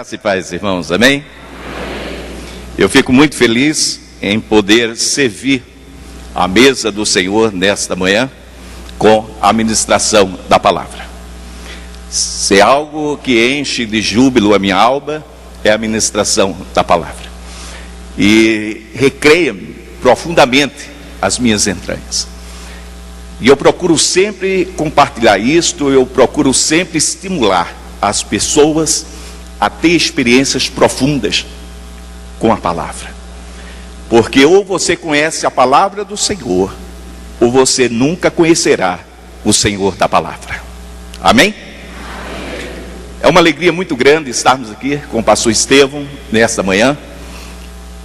Graça e paz, irmãos, amém? Eu fico muito feliz em poder servir a mesa do Senhor nesta manhã com a ministração da palavra. Se é algo que enche de júbilo a minha alma, é a ministração da palavra. E recreia-me profundamente as minhas entranhas. E eu procuro sempre compartilhar isto, eu procuro sempre estimular as pessoas a ter experiências profundas com a palavra. Porque ou você conhece a palavra do Senhor, ou você nunca conhecerá o Senhor da palavra. Amém? É uma alegria muito grande estarmos aqui com o pastor Estevão nesta manhã.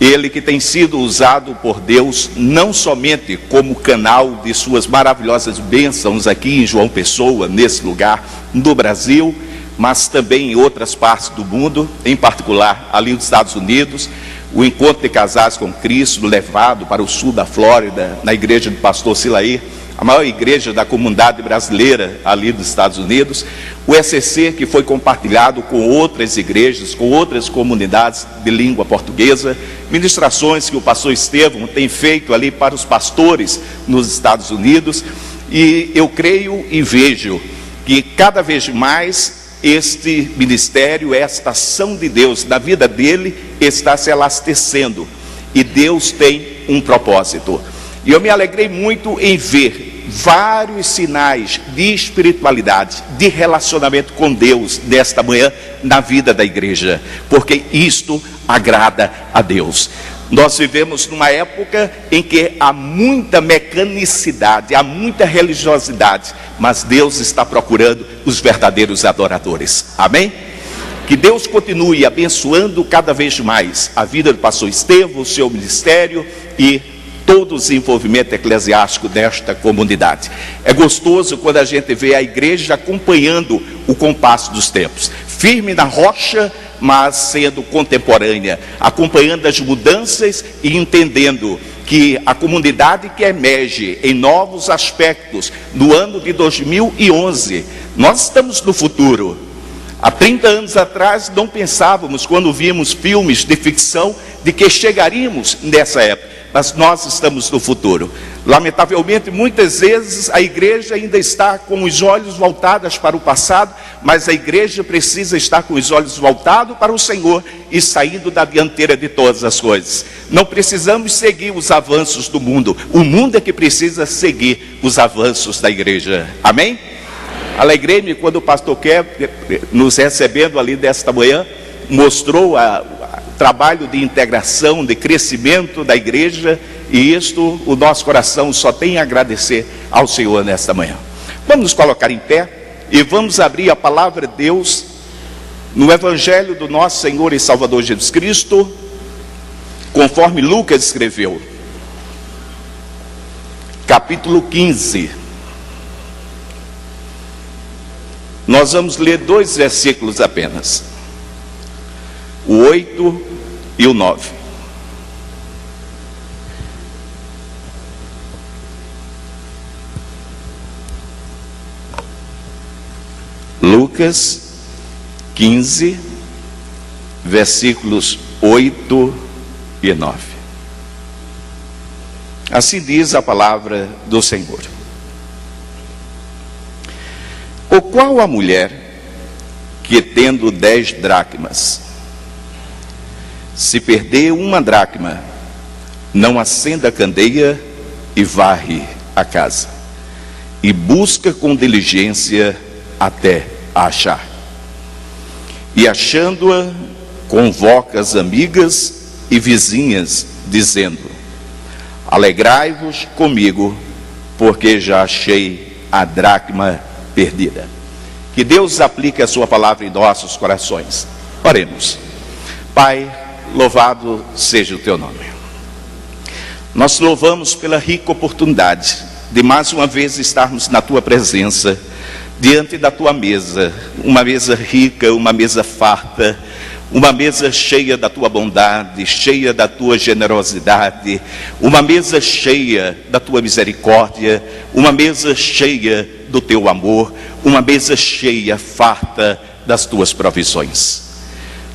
Ele que tem sido usado por Deus não somente como canal de suas maravilhosas bênçãos aqui em João Pessoa, nesse lugar, no Brasil, mas também em outras partes do mundo, em particular ali nos Estados Unidos, o encontro de casais com Cristo levado para o sul da Flórida, na igreja do pastor Silaí, a maior igreja da comunidade brasileira ali dos Estados Unidos, o ECC que foi compartilhado com outras igrejas, com outras comunidades de língua portuguesa, ministrações que o pastor Estevão tem feito ali para os pastores nos Estados Unidos, e eu creio e vejo que cada vez mais este ministério, esta ação de Deus na vida dele está se elastecendo, e Deus tem um propósito. E eu me alegrei muito em ver vários sinais de espiritualidade, de relacionamento com Deus nesta manhã na vida da igreja, porque isto agrada a Deus. Nós vivemos numa época em que há muita mecanicidade, há muita religiosidade, mas Deus está procurando os verdadeiros adoradores. Amém? Que Deus continue abençoando cada vez mais a vida do pastor Estevão, o seu ministério e todo o desenvolvimento eclesiástico desta comunidade. É gostoso quando a gente vê a igreja acompanhando o compasso dos tempos, firme na rocha, mas sendo contemporânea, acompanhando as mudanças e entendendo que a comunidade que emerge em novos aspectos no ano de 2011, nós estamos no futuro. Há 30 anos atrás não pensávamos, quando víamos filmes de ficção, de que chegaríamos nessa época, mas nós estamos no futuro. Lamentavelmente, muitas vezes a igreja ainda está com os olhos voltados para o passado, mas a igreja precisa estar com os olhos voltados para o Senhor e saindo da dianteira de todas as coisas. Não precisamos seguir os avanços do mundo, o mundo é que precisa seguir os avanços da igreja. Amém? Alegrei-me quando o pastor Kevin, nos recebendo ali desta manhã, mostrou o trabalho de integração, de crescimento da igreja, e isto, o nosso coração só tem a agradecer ao Senhor nesta manhã. Vamos nos colocar em pé e vamos abrir a palavra de Deus no Evangelho do nosso Senhor e Salvador Jesus Cristo, conforme Lucas escreveu, capítulo 15. Nós vamos ler 2 versículos apenas, o 8 e o 9. Lucas 15, versículos 8 e 9. Assim diz a palavra do Senhor. Ou qual a mulher que, tendo 10 dracmas, se perder 1 dracma, não acenda a candeia e varre a casa, e busca com diligência até a achar? E achando-a, convoca as amigas e vizinhas, dizendo: alegrai-vos comigo, porque já achei a dracma perdida. Que Deus aplique a sua palavra em nossos corações. Oremos. Pai, louvado seja o teu nome. Nós te louvamos pela rica oportunidade de mais uma vez estarmos na tua presença, diante da tua mesa, uma mesa rica, uma mesa farta, uma mesa cheia da tua bondade, cheia da tua generosidade, uma mesa cheia da tua misericórdia, uma mesa cheia do teu amor, uma mesa cheia, farta das tuas provisões.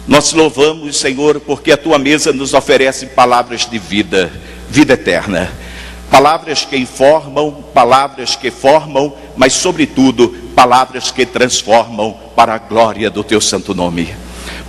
Nós te louvamos, Senhor, porque a tua mesa nos oferece palavras de vida, vida eterna. Palavras que informam, palavras que formam, mas sobretudo, palavras que transformam para a glória do teu santo nome.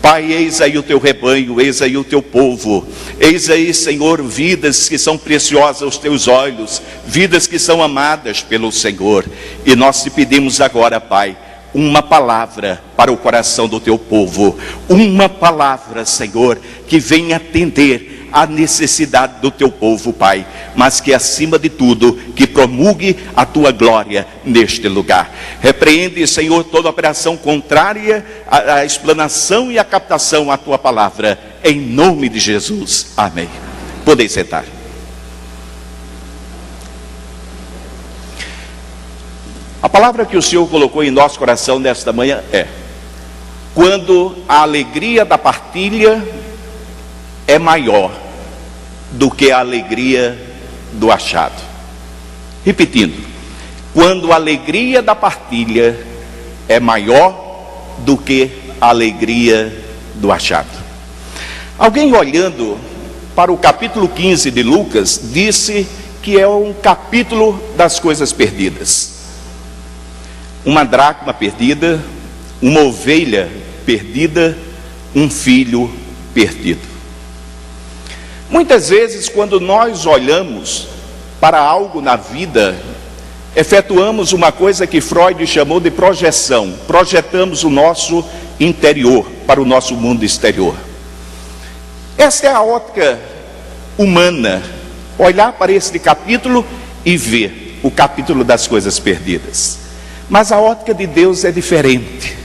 Pai, eis aí o teu rebanho, eis aí o teu povo, eis aí, Senhor, vidas que são preciosas aos teus olhos, vidas que são amadas pelo Senhor. E nós te pedimos agora, Pai, uma palavra para o coração do teu povo, uma palavra, Senhor, que venha atender a necessidade do teu povo, Pai, mas que acima de tudo, que promulgue a tua glória neste lugar. Repreende, Senhor, toda operação contrária à explanação e à captação à tua palavra, em nome de Jesus, amém. Podem sentar. A palavra que o Senhor colocou em nosso coração nesta manhã é: quando a alegria da partilha é maior do que a alegria do achado. Repetindo, quando a alegria da partilha é maior do que a alegria do achado. Alguém olhando para o capítulo 15 de Lucas, disse que é um capítulo das coisas perdidas. Uma dracma perdida, uma ovelha perdida, um filho perdido. Muitas vezes, quando nós olhamos para algo na vida, efetuamos uma coisa que Freud chamou de projeção. Projetamos o nosso interior para o nosso mundo exterior. Esta é a ótica humana, olhar para este capítulo e ver o capítulo das coisas perdidas. Mas a ótica de Deus é diferente.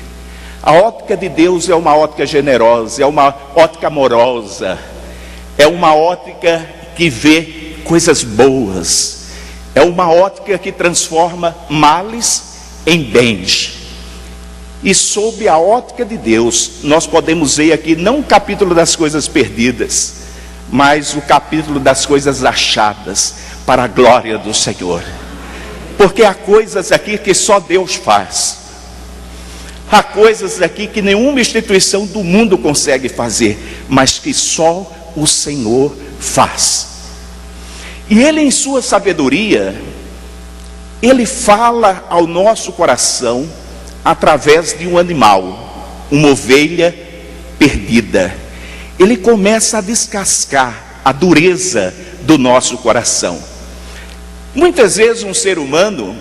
A ótica de Deus é uma ótica generosa, é uma ótica amorosa, é uma ótica que vê coisas boas, é uma ótica que transforma males em bens. E sob a ótica de Deus, nós podemos ver aqui não o capítulo das coisas perdidas, mas o capítulo das coisas achadas para a glória do Senhor. Porque há coisas aqui que só Deus faz. Há coisas aqui que nenhuma instituição do mundo consegue fazer, mas que só o Senhor faz. E Ele, em sua sabedoria, Ele fala ao nosso coração através de um animal, uma ovelha perdida. Ele começa a descascar a dureza do nosso coração. Muitas vezes um ser humano,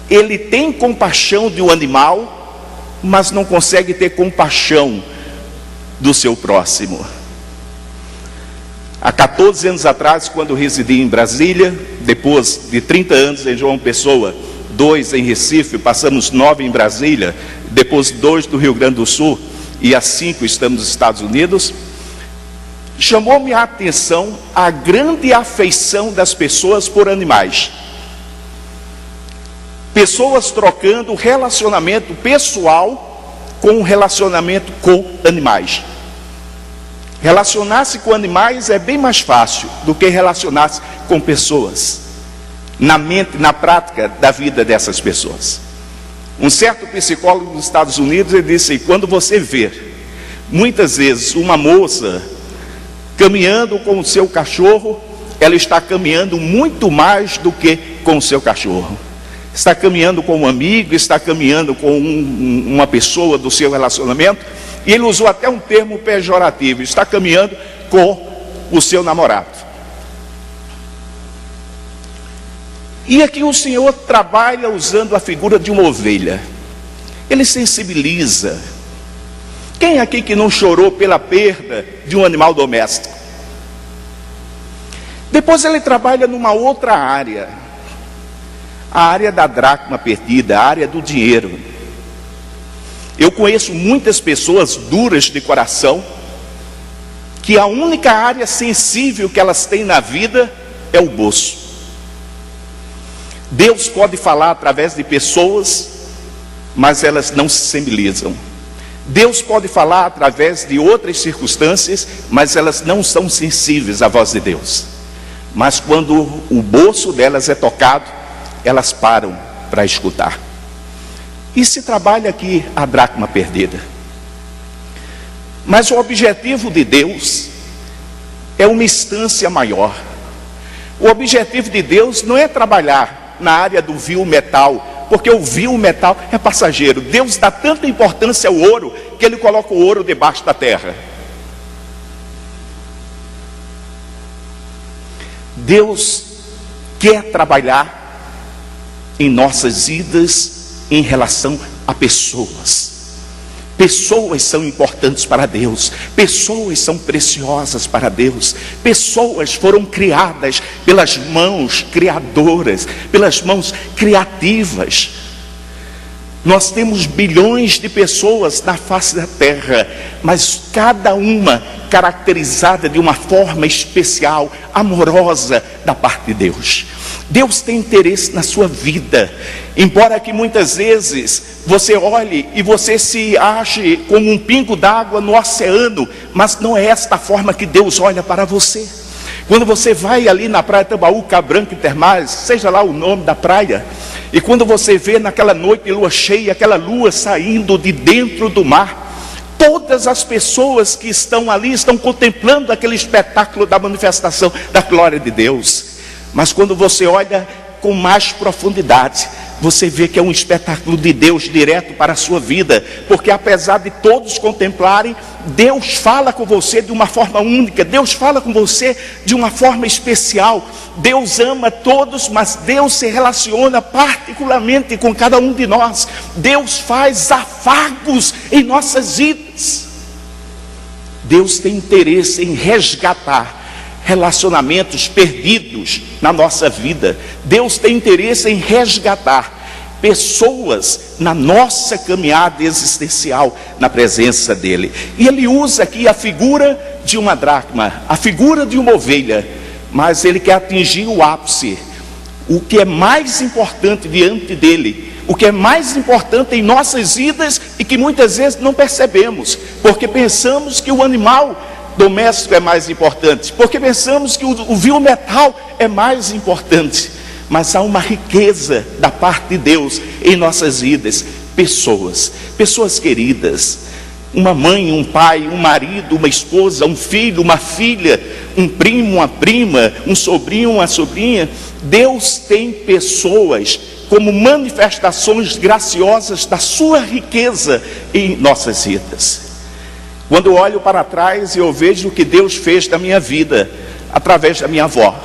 ele tem compaixão de um animal, mas não consegue ter compaixão do seu próximo. Há 14 anos atrás, quando residi em Brasília, depois de 30 anos em João Pessoa, 2 em Recife, passamos 9 em Brasília, depois 2 do Rio Grande do Sul, e há 5 estamos nos Estados Unidos, chamou-me a atenção a grande afeição das pessoas por animais. Pessoas trocando relacionamento pessoal com relacionamento com animais. Relacionar-se com animais é bem mais fácil do que relacionar-se com pessoas, na mente, na prática da vida dessas pessoas. Um certo psicólogo dos Estados Unidos, ele disse: quando você vê muitas vezes uma moça caminhando com o seu cachorro, ela está caminhando muito mais do que com o seu cachorro. Está caminhando com um amigo, está caminhando com uma pessoa do seu relacionamento, e ele usou até um termo pejorativo: está caminhando com o seu namorado. E aqui o Senhor trabalha usando a figura de uma ovelha. Ele sensibiliza. Quem aqui que não chorou pela perda de um animal doméstico? Depois ele trabalha numa outra área, a área da dracma perdida, a área do dinheiro. Eu conheço muitas pessoas duras de coração, que a única área sensível que elas têm na vida é o bolso. Deus pode falar através de pessoas, mas elas não se sensibilizam. Deus pode falar através de outras circunstâncias, mas elas não são sensíveis à voz de Deus. Mas quando o bolso delas é tocado, elas param para escutar. E se trabalha aqui a dracma perdida. Mas o objetivo de Deus é uma instância maior. O objetivo de Deus não é trabalhar na área do vil metal, porque o vil metal é passageiro. Deus dá tanta importância ao ouro, que Ele coloca o ouro debaixo da terra. Deus quer trabalhar em nossas vidas em relação a pessoas. Pessoas são importantes para Deus, pessoas são preciosas para Deus, pessoas foram criadas pelas mãos criadoras, pelas mãos criativas. Nós temos bilhões de pessoas na face da terra, mas cada uma caracterizada de uma forma especial, amorosa da parte de Deus. Deus tem interesse na sua vida, embora que muitas vezes você olhe e você se ache como um pingo d'água no oceano, mas não é esta a forma que Deus olha para você. Quando você vai ali na praia Tambaú, Cabo Branco e Termais, seja lá o nome da praia, e quando você vê naquela noite de lua cheia, aquela lua saindo de dentro do mar, todas as pessoas que estão ali estão contemplando aquele espetáculo da manifestação da glória de Deus. Mas quando você olha com mais profundidade, você vê que é um espetáculo de Deus direto para a sua vida, porque apesar de todos contemplarem, Deus fala com você de uma forma única, Deus fala com você de uma forma especial. Deus ama todos, mas Deus se relaciona particularmente com cada um de nós. Deus faz afagos em nossas vidas. Deus tem interesse em resgatar relacionamentos perdidos na nossa vida. Deus tem interesse em resgatar pessoas na nossa caminhada existencial na presença dele. E ele usa aqui a figura de uma dracma, a figura de uma ovelha, mas ele quer atingir o ápice, o que é mais importante diante dele, o que é mais importante em nossas vidas e que muitas vezes não percebemos, porque pensamos que o animal doméstico é mais importante, porque pensamos que o vil metal é mais importante. Mas há uma riqueza da parte de Deus em nossas vidas. Pessoas queridas, uma mãe, um pai, um marido, uma esposa, um filho, uma filha, um primo, uma prima, um sobrinho, uma sobrinha. Deus tem pessoas como manifestações graciosas da sua riqueza em nossas vidas. Quando eu olho para trás, eu vejo o que Deus fez da minha vida, através da minha avó.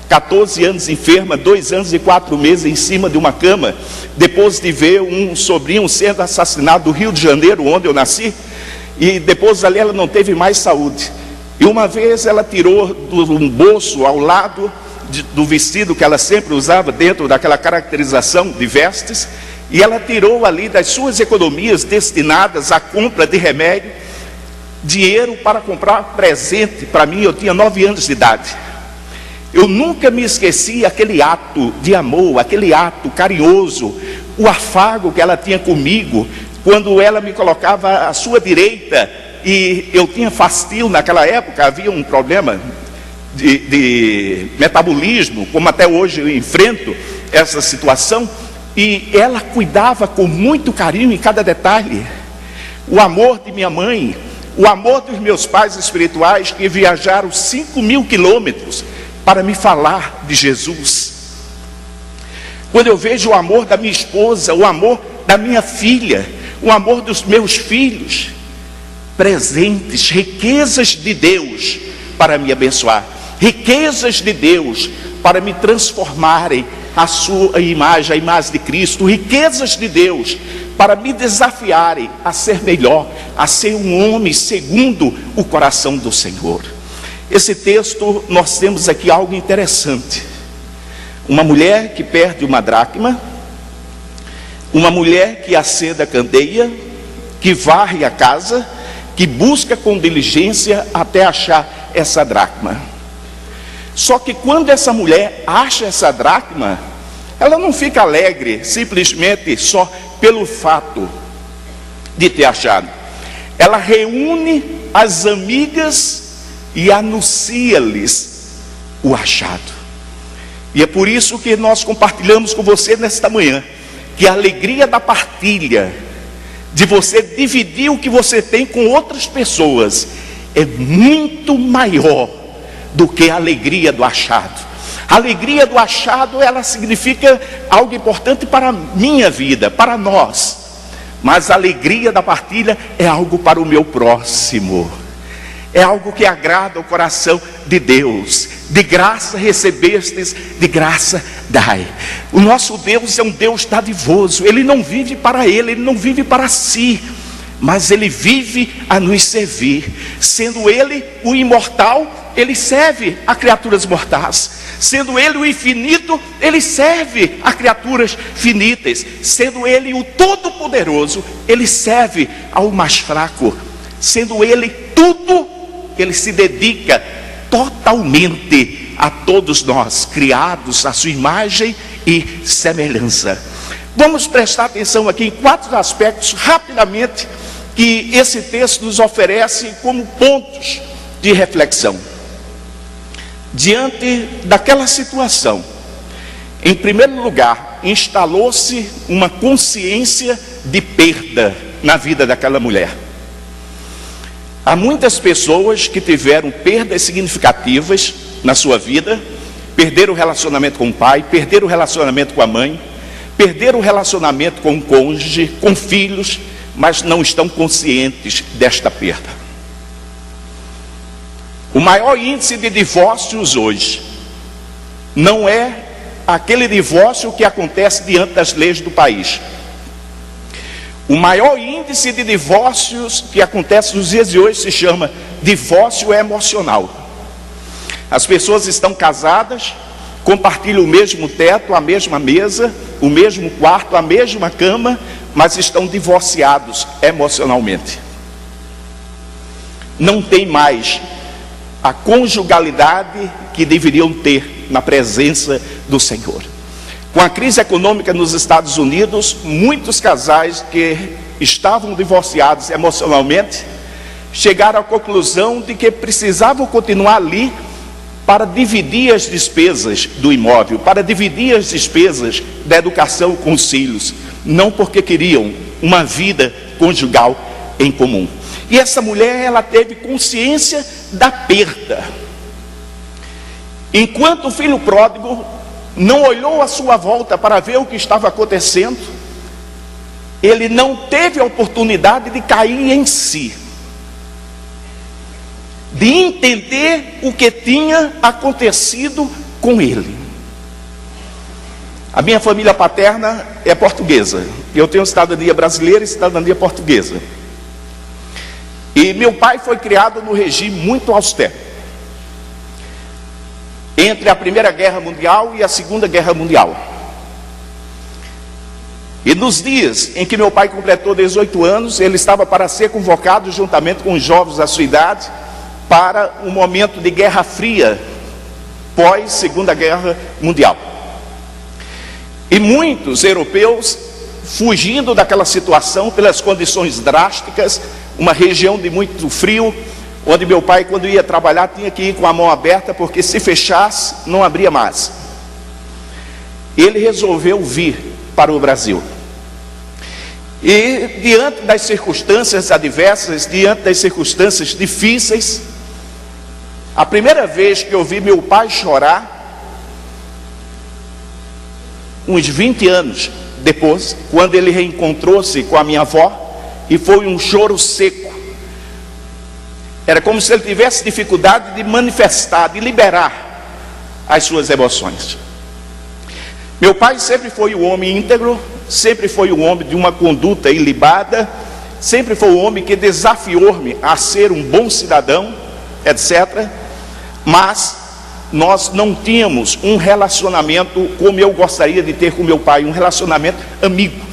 14 anos enferma, 2 anos e 4 meses em cima de uma cama, depois de ver um sobrinho sendo assassinado do Rio de Janeiro, onde eu nasci, e depois ali ela não teve mais saúde. E uma vez ela tirou um bolso ao lado do vestido que ela sempre usava, dentro daquela caracterização de vestes, e ela tirou ali das suas economias destinadas à compra de remédio, dinheiro para comprar presente para mim. Eu tinha 9 anos de idade. Eu nunca me esqueci aquele ato de amor, aquele ato carinhoso, o afago que ela tinha comigo, quando ela me colocava à sua direita, e eu tinha fastio naquela época, havia um problema de metabolismo, como até hoje eu enfrento essa situação, e ela cuidava com muito carinho em cada detalhe. O amor de minha mãe, o amor dos meus pais espirituais, que viajaram 5.000 quilômetros para me falar de Jesus. Quando eu vejo o amor da minha esposa, o amor da minha filha, o amor dos meus filhos, presentes, riquezas de Deus para me abençoar, riquezas de Deus para me transformarem a sua imagem, a imagem de Cristo, riquezas de Deus para me desafiarem a ser melhor, a ser um homem segundo o coração do Senhor. Esse texto, nós temos aqui algo interessante. Uma mulher que perde uma dracma, uma mulher que acende a candeia, que varre a casa, que busca com diligência até achar essa dracma. Só que quando essa mulher acha essa dracma, ela não fica alegre simplesmente só pelo fato de ter achado. Ela reúne as amigas e anuncia-lhes o achado. E é por isso que nós compartilhamos com você nesta manhã, que a alegria da partilha de você dividir o que você tem com outras pessoas, é muito maior do que a alegria do achado. A alegria do achado, ela significa algo importante para a minha vida, para nós. Mas a alegria da partilha é algo para o meu próximo. É algo que agrada o coração de Deus. De graça recebestes, de graça dai. O nosso Deus é um Deus dadivoso. Ele não vive para Ele, Ele não vive para si, mas Ele vive a nos servir. Sendo Ele o imortal, Ele serve a criaturas mortais. Sendo Ele o infinito, Ele serve a criaturas finitas. Sendo Ele o todo-poderoso, Ele serve ao mais fraco. Sendo Ele tudo, Ele se dedica totalmente a todos nós, criados à sua imagem e semelhança. Vamos prestar atenção aqui em 4 aspectos, rapidamente, que esse texto nos oferece como pontos de reflexão. Diante daquela situação, em primeiro lugar, instalou-se uma consciência de perda na vida daquela mulher. Há muitas pessoas que tiveram perdas significativas na sua vida, perderam o relacionamento com o pai, perderam o relacionamento com a mãe, perderam o relacionamento com o cônjuge, com filhos, mas não estão conscientes desta perda. O maior índice de divórcios hoje não é aquele divórcio que acontece diante das leis do país. O maior índice de divórcios que acontece nos dias de hoje se chama divórcio emocional. As pessoas estão casadas, compartilham o mesmo teto, a mesma mesa, o mesmo quarto, a mesma cama, mas estão divorciados emocionalmente. Não tem mais a conjugalidade que deveriam ter na presença do Senhor. Com a crise econômica nos Estados Unidos, muitos casais que estavam divorciados emocionalmente chegaram à conclusão de que precisavam continuar ali para dividir as despesas do imóvel, para dividir as despesas da educação com os filhos, não porque queriam uma vida conjugal em comum. E essa mulher, ela teve consciência da perda. Enquanto o filho pródigo não olhou à sua volta para ver o que estava acontecendo, ele não teve a oportunidade de cair em si, de entender o que tinha acontecido com ele. A minha família paterna é portuguesa. Eu tenho cidadania brasileira e cidadania portuguesa. E meu pai foi criado no regime muito austero. Entre a Primeira Guerra Mundial e a Segunda Guerra Mundial. E nos dias em que meu pai completou 18 anos, ele estava para ser convocado juntamente com os jovens da sua idade para um momento de Guerra Fria, pós Segunda Guerra Mundial. E muitos europeus, fugindo daquela situação pelas condições drásticas, uma região de muito frio, onde meu pai, quando ia trabalhar, tinha que ir com a mão aberta, porque se fechasse, não abria mais. Ele resolveu vir para o Brasil. E diante das circunstâncias adversas, diante das circunstâncias difíceis, a primeira vez que eu vi meu pai chorar, uns 20 anos depois, quando ele reencontrou-se com a minha avó, e foi um choro seco. Era como se ele tivesse dificuldade de manifestar, de liberar as suas emoções. Meu pai sempre foi um homem íntegro, sempre foi um homem de uma conduta ilibada, sempre foi um homem que desafiou-me a ser um bom cidadão, etc. Mas nós não tínhamos um relacionamento como eu gostaria de ter com meu pai, um relacionamento amigo.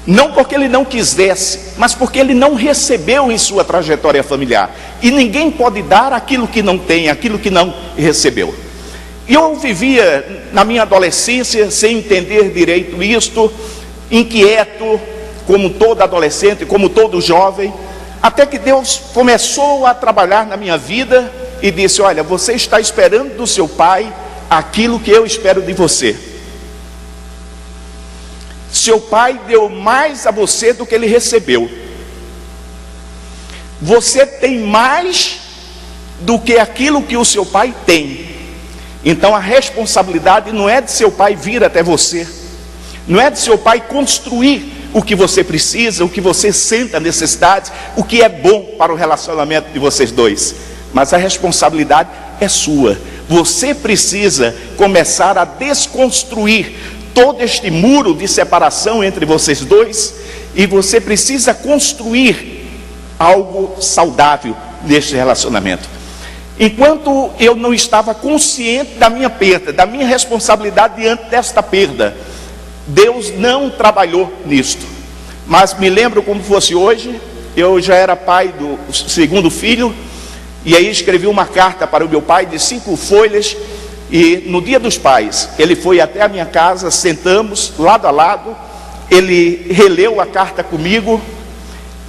Não porque ele não quisesse, mas porque ele não recebeu em sua trajetória familiar. E ninguém pode dar aquilo que não tem, aquilo que não recebeu. E eu vivia na minha adolescência sem entender direito isto, inquieto, como todo adolescente, como todo jovem, até que Deus começou a trabalhar na minha vida e disse: olha, você está esperando do seu pai aquilo que eu espero de você. Seu pai deu mais a você do que ele recebeu. Você tem mais do que aquilo que o seu pai tem. Então a responsabilidade não é de seu pai vir até você, não é de seu pai construir o que você precisa, o que você sente a necessidade, o que é bom para o relacionamento de vocês dois, mas a responsabilidade é sua. Você precisa começar a desconstruir todo este muro de separação entre vocês dois, e você precisa construir algo saudável neste relacionamento. Enquanto eu não estava consciente da minha perda, da minha responsabilidade diante desta perda, Deus não trabalhou nisto. Mas me lembro como fosse hoje, eu já era pai do segundo filho, e aí escrevi uma carta para o meu pai de 5 folhas, e no dia dos pais, ele foi até a minha casa, sentamos lado a lado, ele releu a carta comigo,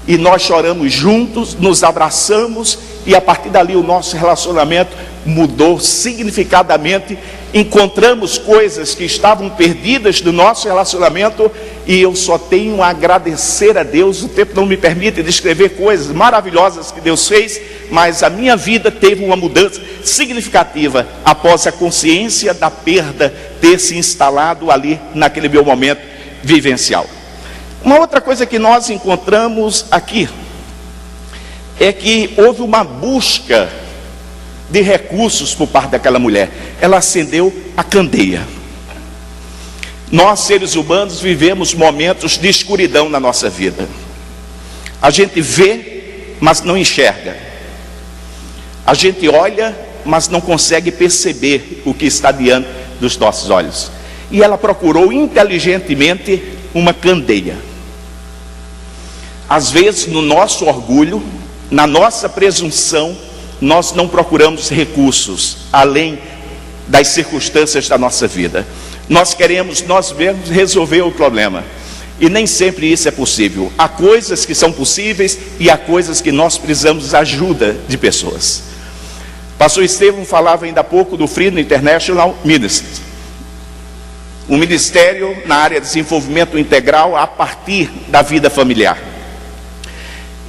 e nós choramos juntos, nos abraçamos, e a partir dali o nosso relacionamento mudou significadamente. Encontramos coisas que estavam perdidas do nosso relacionamento, e eu só tenho a agradecer a Deus. O tempo não me permite descrever coisas maravilhosas que Deus fez, mas a minha vida teve uma mudança significativa após a consciência da perda ter se instalado ali naquele meu momento vivencial. Uma outra coisa que nós encontramos aqui é que houve uma busca de recursos por parte daquela mulher. Ela acendeu a candeia. Nós, seres humanos, vivemos momentos de escuridão na nossa vida. A gente vê, mas não enxerga. A gente olha, mas não consegue perceber o que está diante dos nossos olhos. E ela procurou inteligentemente uma candeia. Às vezes, no nosso orgulho, na nossa presunção, nós não procuramos recursos além das circunstâncias da nossa vida. Nós queremos nós mesmos resolver o problema, e nem sempre isso é possível. Há coisas que são possíveis e há coisas que nós precisamos de ajuda de pessoas. Pastor Estevão falava ainda há pouco do Freedom International Ministry, um ministério na área de desenvolvimento integral a partir da vida familiar.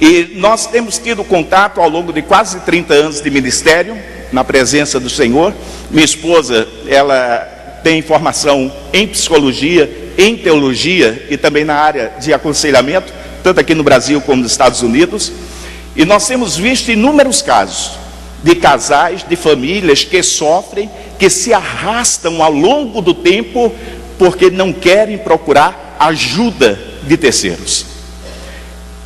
E nós temos tido contato ao longo de quase 30 anos de ministério, na presença do Senhor. Minha esposa, ela tem formação em psicologia, em teologia e também na área de aconselhamento, tanto aqui no Brasil como nos Estados Unidos. E nós temos visto inúmeros casos de casais, de famílias que sofrem, que se arrastam ao longo do tempo, porque não querem procurar ajuda de terceiros.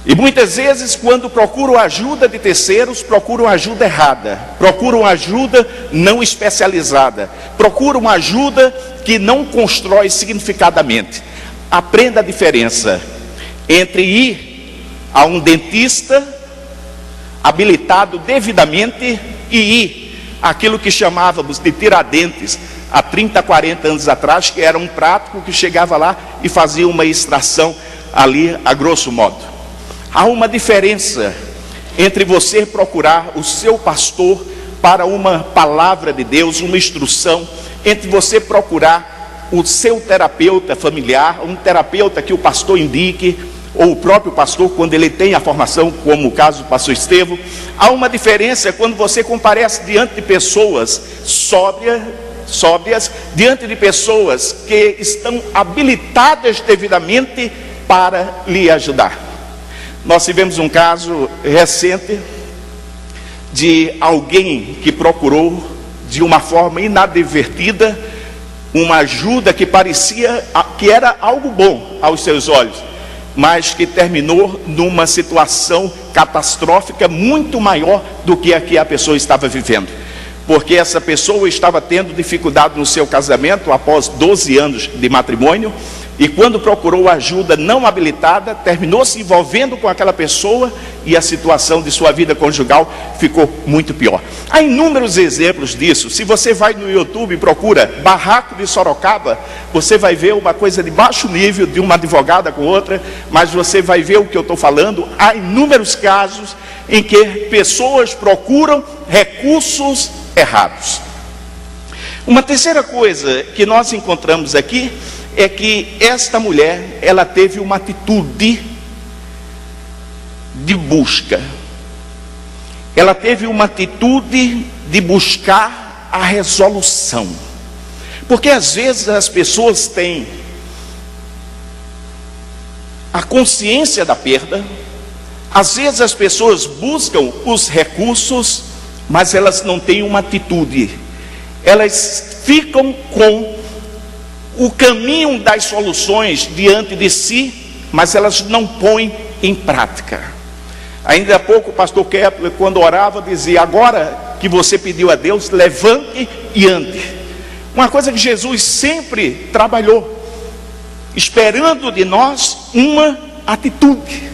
E muitas vezes, quando procuram ajuda de terceiros, procuram ajuda errada, procuram ajuda não especializada, procuram ajuda que não constrói significadamente. Aprenda a diferença entre ir a um dentista habilitado devidamente e ir àquilo que chamávamos de tiradentes há 30, 40 anos atrás, que era um prático que chegava lá e fazia uma extração ali a grosso modo. Há uma diferença entre você procurar o seu pastor para uma palavra de Deus, uma instrução, entre você procurar o seu terapeuta familiar, um terapeuta que o pastor indique, ou o próprio pastor quando ele tem a formação, como o caso do pastor Estevão. Há uma diferença quando você comparece diante de pessoas sóbrias, diante de pessoas que estão habilitadas devidamente para lhe ajudar. Nós tivemos um caso recente de alguém que procurou de uma forma inadvertida uma ajuda que parecia que era algo bom aos seus olhos, mas que terminou numa situação catastrófica muito maior do que a que a pessoa estava vivendo, porque essa pessoa estava tendo dificuldade no seu casamento após 12 anos de matrimônio, e quando procurou ajuda não habilitada, terminou se envolvendo com aquela pessoa, e a situação de sua vida conjugal ficou muito pior. Há inúmeros exemplos disso. Se você vai no YouTube e procura Barraco de Sorocaba, você vai ver uma coisa de baixo nível, de uma advogada com outra, mas você vai ver o que eu estou falando. Há inúmeros casos em que pessoas procuram recursos errados. Uma terceira coisa que nós encontramos aqui é que esta mulher, ela teve uma atitude de busca. Ela teve uma atitude de buscar a resolução. Porque às vezes as pessoas têm a consciência da perda, às vezes as pessoas buscam os recursos, mas elas não têm uma atitude. Elas ficam com o caminho das soluções diante de si, mas elas não põem em prática. Ainda há pouco o pastor Kepler, quando orava, dizia: agora que você pediu a Deus, levante e ande. Uma coisa que Jesus sempre trabalhou, esperando de nós uma atitude.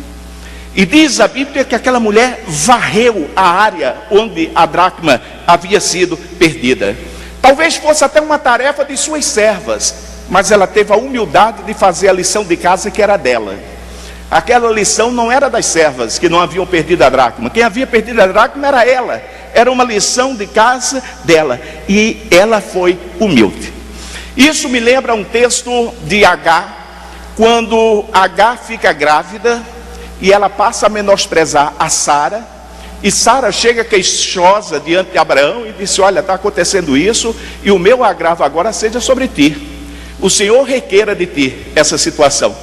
E diz a Bíblia que aquela mulher varreu a área onde a dracma havia sido perdida. Talvez fosse até uma tarefa de suas servas, mas ela teve a humildade de fazer a lição de casa que era dela. Aquela lição não era das servas que não haviam perdido a dracma. Quem havia perdido a dracma era ela. Era uma lição de casa dela. E ela foi humilde. Isso me lembra um texto de Agar, quando Agar fica grávida e ela passa a menosprezar a Sara. E Sara chega queixosa diante de Abraão e disse: olha, está acontecendo isso, e o meu agravo agora seja sobre ti. O Senhor requeira de ti essa situação.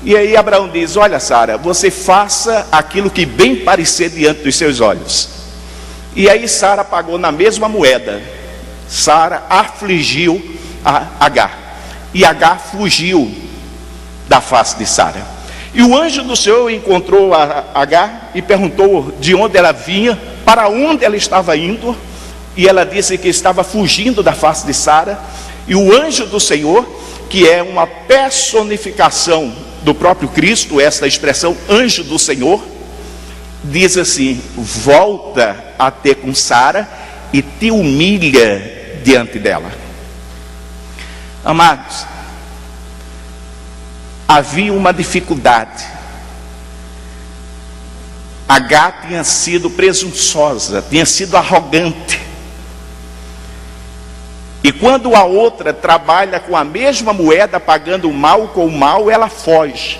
E aí Abraão diz: olha, Sara, você faça aquilo que bem parecer diante dos seus olhos. E aí Sara pagou na mesma moeda. Sara afligiu a Agar, e Agar fugiu da face de Sara. E o anjo do Senhor encontrou a Agar e perguntou de onde ela vinha, para onde ela estava indo. E ela disse que estava fugindo da face de Sara. E o anjo do Senhor, que é uma personificação do próprio Cristo, essa expressão anjo do Senhor, diz assim: volta a ter com Sara e te humilha diante dela. Amados, havia uma dificuldade. Agar tinha sido presunçosa, tinha sido arrogante. E quando a outra trabalha com a mesma moeda, pagando o mal com o mal, ela foge.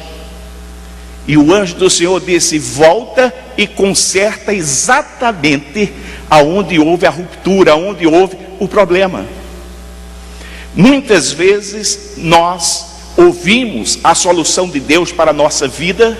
E o anjo do Senhor disse: volta e conserta exatamente aonde houve a ruptura, aonde houve o problema. Muitas vezes nós ouvimos a solução de Deus para a nossa vida,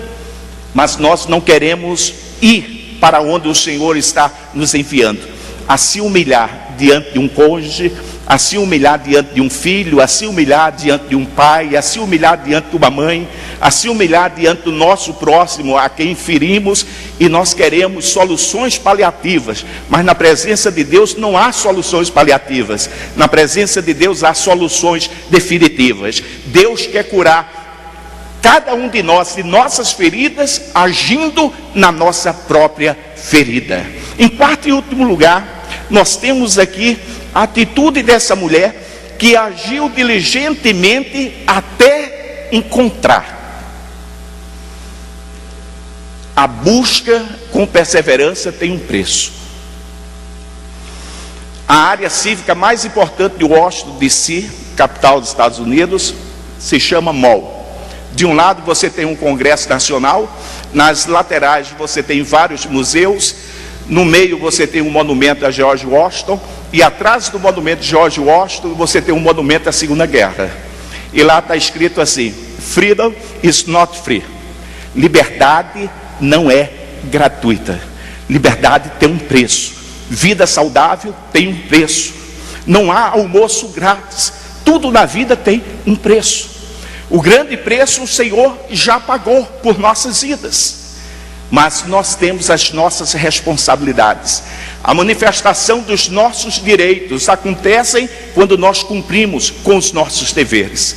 mas nós não queremos ir para onde o Senhor está nos enviando. A se humilhar diante de um cônjuge, a se humilhar diante de um filho, a se humilhar diante de um pai, a se humilhar diante de uma mãe, a se humilhar diante do nosso próximo, a quem ferimos, e nós queremos soluções paliativas, mas na presença de Deus não há soluções paliativas. Na presença de Deus há soluções definitivas. Deus quer curar cada um de nós de nossas feridas, agindo na nossa própria ferida. Em quarto e último lugar, nós temos aqui a atitude dessa mulher, que agiu diligentemente até encontrar. A busca com perseverança tem um preço. A área cívica mais importante de Washington DC, capital dos Estados Unidos, se chama Mall. De um lado você tem um Congresso Nacional, nas laterais você tem vários museus, no meio você tem um monumento a George Washington, e atrás do monumento de George Washington você tem um monumento à Segunda Guerra. E lá está escrito assim: Freedom is not free. Liberdade não é gratuita. Liberdade tem um preço. Vida saudável tem um preço. Não há almoço grátis. Tudo na vida tem um preço. O grande preço o Senhor já pagou por nossas vidas. Mas nós temos as nossas responsabilidades. A manifestação dos nossos direitos acontecem quando nós cumprimos com os nossos deveres.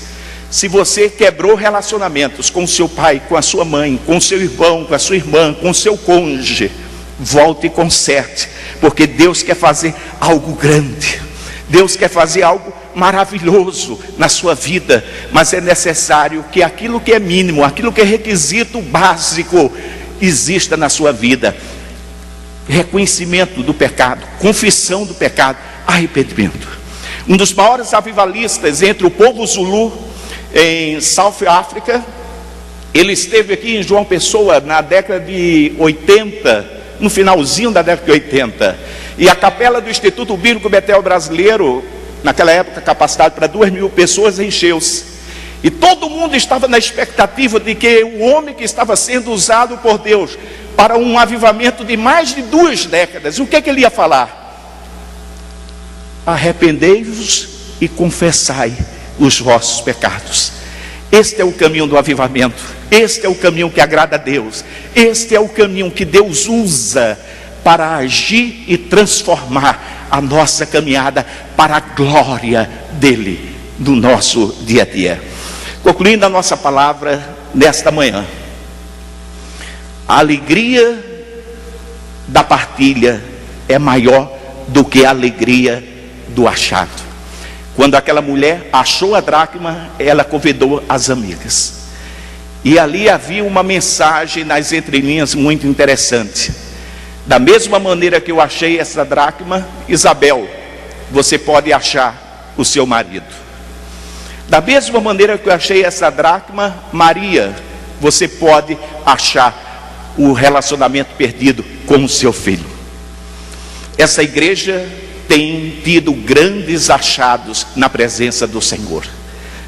Se você quebrou relacionamentos com o seu pai, com a sua mãe, com o seu irmão, com a sua irmã, com o seu cônjuge, volte e conserte, porque Deus quer fazer algo grande. Deus quer fazer algo maravilhoso na sua vida, mas é necessário que aquilo que é mínimo, aquilo que é requisito básico, exista na sua vida. Reconhecimento do pecado, confissão do pecado, arrependimento. Um dos maiores avivalistas entre o povo Zulu em South África. Ele esteve aqui em João Pessoa na década de 80, no finalzinho da década de 80. E a capela do Instituto Bíblico Betel Brasileiro, naquela época capacitado para 2.000 pessoas, encheu-se. E todo mundo estava na expectativa de que o homem que estava sendo usado por Deus para um avivamento de mais de 2 décadas, o que é que ele ia falar? Arrependei-vos e confessai os vossos pecados. Este é o caminho do avivamento. Este é o caminho que agrada a Deus. Este é o caminho que Deus usa para agir e transformar a nossa caminhada para a glória dele no nosso dia a dia. Concluindo a nossa palavra nesta manhã, a alegria da partilha é maior do que a alegria do achado. Quando aquela mulher achou a dracma, ela convidou as amigas. E ali havia uma mensagem nas entrelinhas muito interessante. Da mesma maneira que eu achei essa dracma, Isabel, você pode achar o seu marido. Da mesma maneira que eu achei essa dracma, Maria, você pode achar o relacionamento perdido com o seu filho. Essa igreja tem tido grandes achados na presença do Senhor.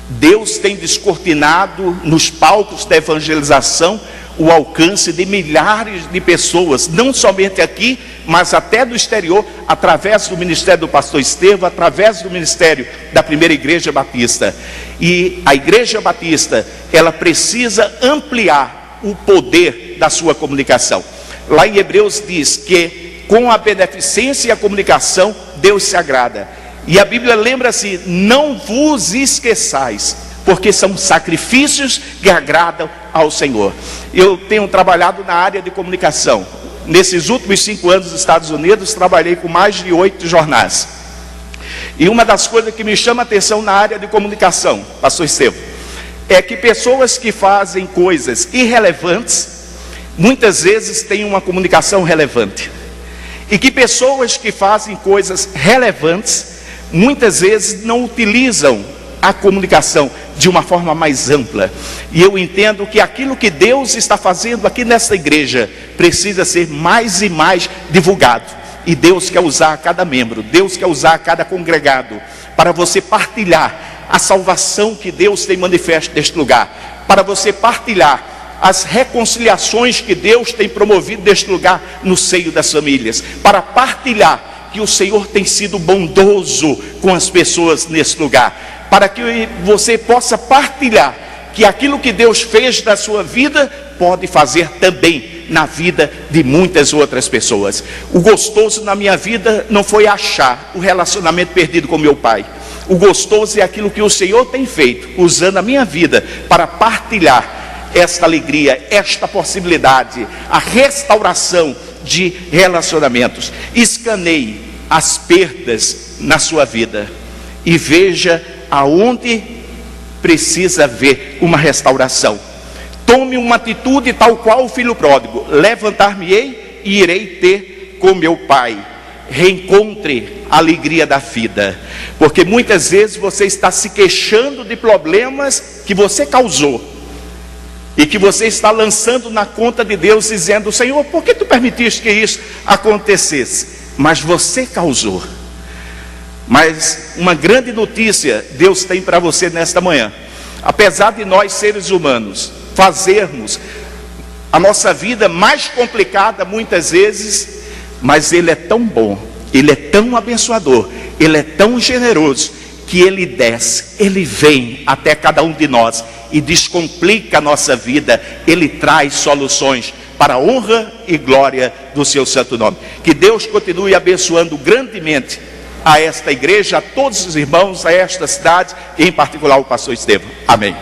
Deus tem descortinado nos palcos da evangelização o alcance de milhares de pessoas, não somente aqui, mas até do exterior, através do ministério do pastor Estevão, através do ministério da primeira igreja batista. E a igreja batista, ela precisa ampliar o poder da sua comunicação. Lá em Hebreus diz que com a beneficência e a comunicação, Deus se agrada. E a Bíblia lembra-se: não vos esqueçais, porque são sacrifícios que agradam ao Senhor. Eu tenho trabalhado na área de comunicação. Nesses últimos 5 anos nos Estados Unidos, trabalhei com mais de 8 jornais. E uma das coisas que me chama a atenção na área de comunicação, pastor Estevão, é que pessoas que fazem coisas irrelevantes, muitas vezes têm uma comunicação relevante. E que pessoas que fazem coisas relevantes, muitas vezes não utilizam a comunicação de uma forma mais ampla. E eu entendo que aquilo que Deus está fazendo aqui nessa igreja precisa ser mais e mais divulgado. E Deus quer usar cada membro, Deus quer usar cada congregado para você partilhar a salvação que Deus tem manifesto neste lugar, para você partilhar as reconciliações que Deus tem promovido neste lugar no seio das famílias, para partilhar que o Senhor tem sido bondoso com as pessoas nesse lugar, para que você possa partilhar que aquilo que Deus fez na sua vida pode fazer também na vida de muitas outras pessoas. O gostoso na minha vida não foi achar o relacionamento perdido com meu pai. O gostoso é aquilo que o Senhor tem feito, usando a minha vida para partilhar esta alegria, esta possibilidade, a restauração de relacionamentos. Escaneie as perdas na sua vida e veja aonde precisa haver uma restauração. Tome uma atitude tal qual o filho pródigo: levantar-me-ei e irei ter com meu pai. Reencontre a alegria da vida, porque muitas vezes você está se queixando de problemas que você causou e que você está lançando na conta de Deus, dizendo: Senhor, por que tu permitiste que isso acontecesse? Mas você causou. Mas uma grande notícia Deus tem para você nesta manhã. Apesar de nós seres humanos fazermos a nossa vida mais complicada muitas vezes, mas Ele é tão bom, Ele é tão abençoador, Ele é tão generoso, que Ele desce, Ele vem até cada um de nós e descomplica a nossa vida. Ele traz soluções para a honra e glória do seu santo nome. Que Deus continue abençoando grandemente a esta igreja, a todos os irmãos, a esta cidade, e em particular o pastor Estevão. Amém.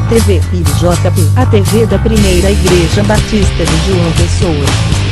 TV IJP, a TV da Primeira Igreja Batista de João Pessoa.